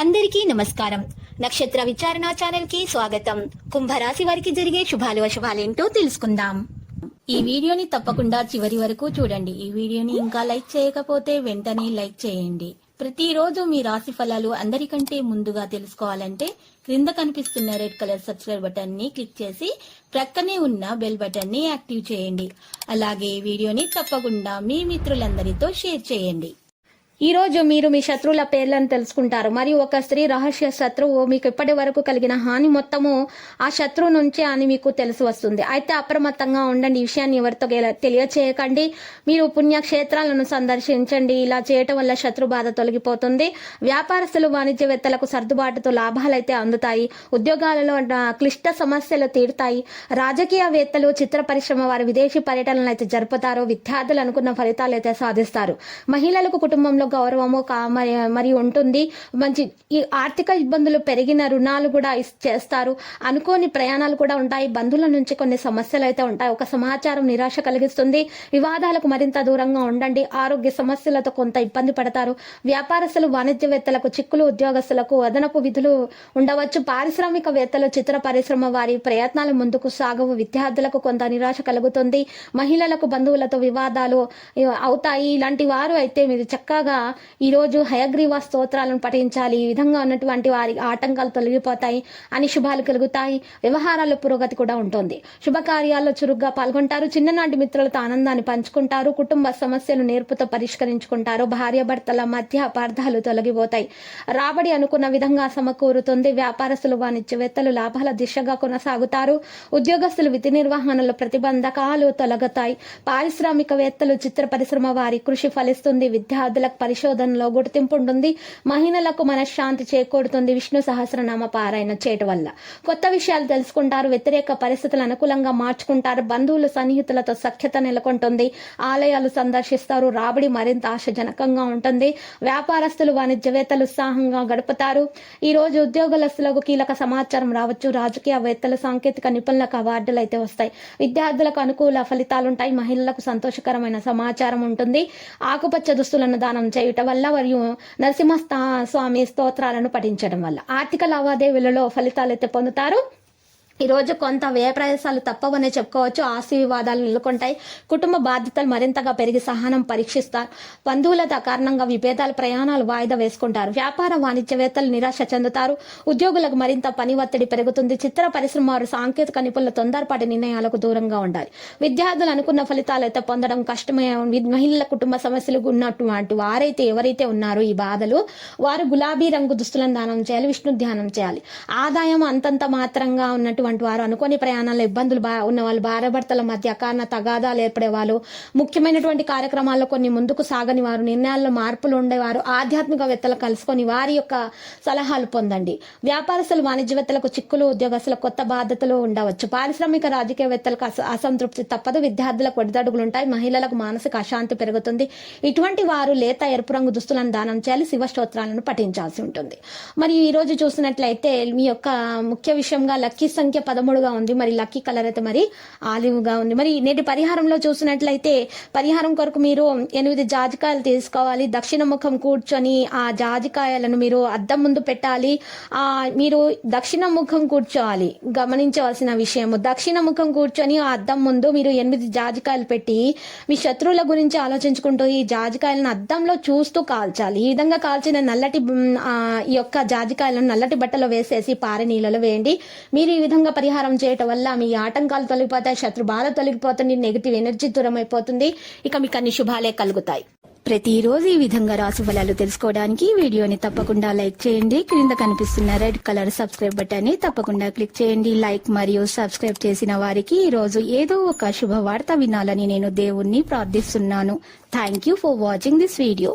అందరికీ నమస్కారం. నక్షత్ర విచారణ ఛానల్ కి స్వాగతం. కుంభరాశి వారికి జరిగే శుభాలు అశుభాలేంటో తెలుసుకుందాం. ఈ వీడియోని తప్పకుండా చివరి వరకు చూడండి. ఈ వీడియోని ఇంకా లైక్ చేయకపోతే వెంటనే లైక్ చేయండి. ప్రతిరోజు మీ రాశి ఫలాలు అందరికంటే ముందుగా తెలుసుకోవాలంటే క్రింద కనిపిస్తున్న రెడ్ కలర్ సబ్స్క్రైబ్ బటన్ ని క్లిక్ చేసి ప్రక్కనే ఉన్న బెల్ బటన్ ని యాక్టివ్ చేయండి. అలాగే ఈ వీడియోని తప్పకుండా మీ మిత్రులందరితో షేర్ చేయండి. ఈ రోజు మీరు మీ శత్రువుల పేర్లను తెలుసుకుంటారు. మరియు ఒక స్త్రీ రహస్య శత్రువు మీకు ఇప్పటి వరకు కలిగిన హాని మొత్తము ఆ శత్రువు నుంచే అని మీకు తెలిసి వస్తుంది. అయితే అప్రమత్తంగా ఉండండి. ఈ విషయాన్ని ఎవరితో తెలియచేయకండి. మీరు పుణ్యక్షేత్రాలను సందర్శించండి. ఇలా చేయటం వల్ల శత్రు బాధ తొలగిపోతుంది. వ్యాపారస్తులు వాణిజ్యవేత్తలకు సర్దుబాటుతో లాభాలైతే అందుతాయి. ఉద్యోగాలలో క్లిష్ట సమస్యలు తీరుతాయి. రాజకీయవేత్తలు, చిత్ర పరిశ్రమ వారు విదేశీ పర్యటనలు అయితే జరుపుతారు. విద్యార్థులు అనుకున్న ఫలితాలు అయితే సాధిస్తారు. మహిళలకు కుటుంబంలో గౌరవము మరి ఉంటుంది. మంచి ఈ ఆర్థిక ఇబ్బందులు పెరిగిన రుణాలు కూడా చేస్తారు. అనుకోని ప్రయాణాలు కూడా ఉంటాయి. బంధువుల నుంచి కొన్ని సమస్యలు అయితే ఉంటాయి. ఒక సమాచారం నిరాశ కలిగిస్తుంది. వివాదాలకు మరింత దూరంగా ఉండండి. ఆరోగ్య సమస్యలతో కొంత ఇబ్బంది పడతారు. వ్యాపారస్తులు, వాణిజ్యవేత్తలకు చిక్కులు, ఉద్యోగస్తులకు అదనపు విధులు ఉండవచ్చు. పారిశ్రామికవేత్తలు, చిత్ర పరిశ్రమ వారి ప్రయత్నాలు ముందుకు సాగవు. విద్యార్థులకు కొంత నిరాశ కలుగుతుంది. మహిళలకు బంధువులతో వివాదాలు అవుతాయి. ఇలాంటి వారు అయితే మీరు చక్కగా ఈ రోజు హయగ్రీవ స్తోత్రాలను పఠించాలి. ఈ విధంగా ఉన్నటువంటి వారి ఆటంకాలు తొలగిపోతాయి అని శుభాలు కలుగుతాయి. వ్యవహారాల పురోగతి కూడా ఉంటుంది. శుభకార్యాల్లో చురుగ్గా పాల్గొంటారు. చిన్ననాటి మిత్రులతో ఆనందాన్ని పంచుకుంటారు. కుటుంబ సమస్యలు నేర్పుతో పరిష్కరించుకుంటారు. భార్యాభర్తల మధ్య అపార్థాలు తొలగిపోతాయి. రాబడి అనుకున్న విధంగా సమకూరుతుంది. వ్యాపారస్తులు, వాణిజ్యవేత్తలు లాభాల దిశగా కొనసాగుతారు. ఉద్యోగస్తులు విధి నిర్వహణలో ప్రతిబంధకాలు తొలగుతాయి. పారిశ్రామికవేత్తలు, చిత్ర పరిశ్రమ వారి కృషి ఫలిస్తుంది. విద్యార్థులకు పరిశోధనలో గుర్తింపు ఉంటుంది. మహిళలకు మనశ్శాంతి చేకూరుతుంది. విష్ణు సహస్రనామ పారాయణ చేయటం వల్ల కొత్త విషయాలు తెలుసుకుంటారు. వ్యతిరేక పరిస్థితులు అనుకూలంగా మార్చుకుంటారు. బంధువులు, సన్నిహితులతో సఖ్యత నెలకొంటుంది. ఆలయాలు సందర్శిస్తారు. రాబడి మరింత ఆశాజనకంగా ఉంటుంది. వ్యాపారస్తులు, వాణిజ్యవేత్తలు ఉత్సాహంగా గడుపుతారు. ఈ రోజు ఉద్యోగస్తులకు కీలక సమాచారం రావచ్చు. రాజకీయవేత్తలు, సాంకేతిక నిపుణులకు అవార్డులు అయితే వస్తాయి. విద్యార్థులకు అనుకూల ఫలితాలుంటాయి. మహిళలకు సంతోషకరమైన సమాచారం ఉంటుంది. ఆకుపచ్చ దుస్తులను దానం చేయటం వల్ల మరియు నరసింహ స్వామి స్తోత్రాలను పఠించడం వల్ల ఆర్థిక లావాదేవీలలో ఫలితాలు అయితే పొందుతారు. ఈ రోజు కొంత వ్యయ ప్రయాసాలు తప్పవనే చెప్పుకోవచ్చు. ఆస్తి వివాదాలు నెలకొంటాయి. కుటుంబ బాధ్యతలు మరింతగా పెరిగి సహనం పరీక్షిస్తారు. బంధువుల కారణంగా విభేదాలు, ప్రయాణాలు వాయిదా వేసుకుంటారు. వ్యాపార, వాణిజ్యవేత్తలు నిరాశ చెందుతారు. ఉద్యోగులకు మరింత పని ఒత్తిడి పెరుగుతుంది. చిత్ర పరిశ్రమ వారు సాంకేతిక నిపుణుల తొందరపాటి నిర్ణయాలకు దూరంగా ఉండాలి. విద్యార్థులు అనుకున్న ఫలితాలు అయితే పొందడం కష్టమే. మహిళల కుటుంబ సమస్యలు ఉన్నటువంటి వారైతే ఎవరైతే ఉన్నారో ఈ బాధలు వారు గులాబీ రంగు దుస్తులను దానం చేయాలి. విష్ణు ధ్యానం చేయాలి. ఆదాయం అంతంత మాత్రంగా ఉన్నటువంటి వారు, అనుకోని ప్రయాణాల్లో ఇబ్బందులు ఉన్న వాళ్ళు, భార్యాభర్తల మధ్య అకారణ తగాదాలు ఏర్పడే వాళ్ళు, ముఖ్యమైనటువంటి కార్యక్రమాల్లో కొన్ని ముందుకు సాగని వారు, నిర్ణయాల్లో మార్పులు ఉండేవారు, ఆధ్యాత్మికవేత్తలు కలుసుకొని వారి యొక్క సలహాలు పొందండి. వ్యాపారస్తులు, వాణిజ్యవేత్తలకు చిక్కులు, ఉద్యోగస్తులకు కొత్త బాధ్యతలు ఉండవచ్చు. పారిశ్రామిక, రాజకీయవేత్తలకు అసంతృప్తి తప్పదు. విద్యార్థులకు ఒడిదడుగులు ఉంటాయి. మహిళలకు మానసిక అశాంతి పెరుగుతుంది. ఇటువంటి వారు లేత ఎరుపు రంగు దుస్తులను దానం చేయాలి. శివ స్తోత్రాలను పఠించాల్సి ఉంటుంది. మరి ఈ రోజు చూసినట్లయితే మీ యొక్క ముఖ్య విషయంగా లక్కీ సంఖ్య 13గా ఉంది. మరి లక్కీ కలర్ అయితే మరి ఆలివ్ గా ఉంది. మరి నేటి పరిహారంలో చూసినట్లయితే పరిహారం కొరకు మీరు 8 జాజికాయలు తీసుకోవాలి. దక్షిణ ముఖం కూర్చొని ఆ జాజికాయలను మీరు అద్దం ముందు పెట్టాలి. మీరు దక్షిణ ముఖం కూర్చోవాలి. గమనించవలసిన విషయము, దక్షిణ ముఖం కూర్చొని ఆ అద్దం ముందు మీరు 8 జాజికాయలు పెట్టి మీ శత్రువుల గురించి ఆలోచించుకుంటూ ఈ జాజికాయలను అద్దంలో చూస్తూ కాల్చాలి. ఈ విధంగా కాల్చిన నల్లటి ఈ యొక్క జాజికాయలను నల్లటి బట్టలో వేసేసి పారే నీళ్ళలో వేయండి. మీరు ఈ విధంగా పరిహారం చేయటం వల్ల మీ ఆటంకాలు తొలగిపోతాయి. శత్రు బాధ తొలగిపోతుంది. నెగిటివ్ ఎనర్జీ దూరం అయిపోతుంది. ఇక మీకు అన్ని శుభాలే కలుగుతాయి. ప్రతిరోజు ఈ విధంగా రాశి ఫలాలు తెలుసుకోవడానికి వీడియోని తప్పకుండా లైక్ చేయండి. క్రింద కనిపిస్తున్న రెడ్ కలర్ సబ్స్క్రైబ్ బటన్ ని తప్పకుండా క్లిక్ చేయండి. లైక్ మరియు సబ్స్క్రైబ్ చేసిన వారికి ఈ రోజు ఏదో ఒక శుభవార్త వినాలని నేను దేవుణ్ణి ప్రార్థిస్తున్నాను. Thank you for watching this video.